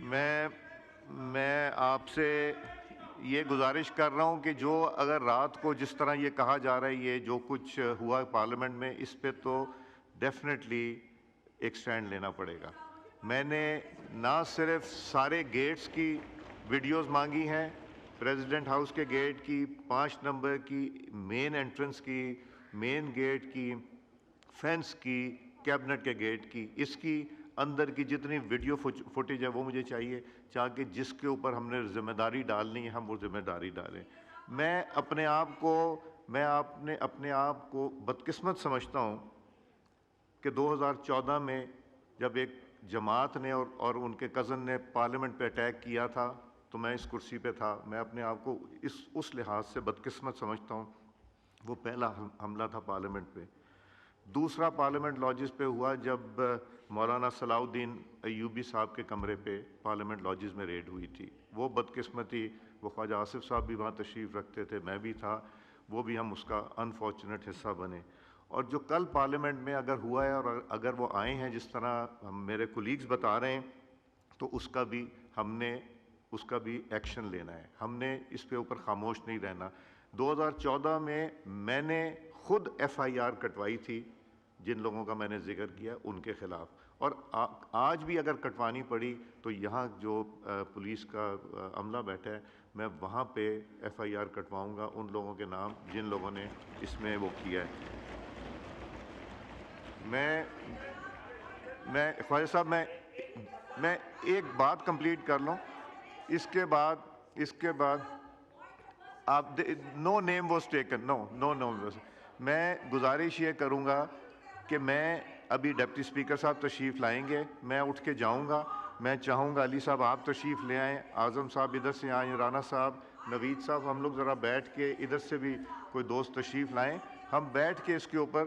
मैं आपसे ये गुजारिश कर रहा हूँ कि जो अगर रात को जिस तरह ये कहा जा रहा है, ये जो कुछ हुआ पार्लियामेंट में, इस पे तो डेफिनेटली एक स्टैंड लेना पड़ेगा। मैंने ना सिर्फ सारे गेट्स की वीडियोस मांगी हैं, प्रेसिडेंट हाउस के गेट की, 5 नंबर की, मेन एंट्रेंस की, मेन गेट की, फेंस की, कैबिनेट के गेट की, इसकी अंदर की जितनी वीडियो फुटेज है वो मुझे चाहिए, ताकि जिसके ऊपर हमने जिम्मेदारी डालनी है हम वो जिम्मेदारी डालें। मैं अपने आप को बदकिस्मत समझता हूँ कि 2014 में जब एक जमात ने और उनके कज़न ने पार्लियामेंट पे अटैक किया था, तो मैं इस कुर्सी पे था। मैं अपने आप को उस लिहाज से बदकिस्मत समझता हूँ। वो पहला हमला था पार्लियामेंट पे। दूसरा पार्लियामेंट लॉजिस पे हुआ जब मौलाना सलाउद्दीन अय्यूबी साहब के कमरे पे पार्लियामेंट लॉजिस में रेड हुई थी। वो बदकिस्मती, वो ख्वाजा आसिफ साहब भी वहाँ तशरीफ़ रखते थे, मैं भी था, वो भी हम उसका अनफॉर्चुनेट हिस्सा बने। और जो कल पार्लियामेंट में अगर हुआ है और अगर वो आए हैं जिस तरह हम मेरे कोलीग्स बता रहे हैं, तो उसका भी एक्शन लेना है। हमने इस पे ऊपर खामोश नहीं रहना। 2014 में मैंने खुद FIR कटवाई थी जिन लोगों का मैंने जिक्र किया उनके खिलाफ, और आज भी अगर कटवानी पड़ी तो यहाँ जो पुलिस का अमला बैठा है, मैं वहाँ पे FIR कटवाऊँगा उन लोगों के नाम जिन लोगों ने इसमें वो किया है। मैं ख्वाजा साहब, मैं एक बात कंप्लीट कर लूँ, इसके बाद आप no name was taken, no. मैं गुजारिश ये करूँगा कि मैं अभी डिप्टी स्पीकर साहब तशरीफ़ लाएंगे, मैं उठ के जाऊँगा। मैं चाहूँगा अली साहब आप तशरीफ़ ले आएँ, आज़म साहब इधर से आएँ, राना साहब, नवीद साहब, हम लोग ज़रा बैठ के, इधर से भी कोई दोस्त तशरीफ़ लाएँ, हम बैठ के इसके ऊपर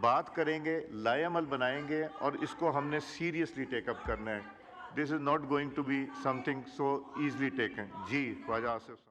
बात करेंगे, लाएअमल बनाएंगे और इसको हमने सीरियसली टेकअप करना है। This is not going to be something so easily taken. जी ख्वाजा आसिफ।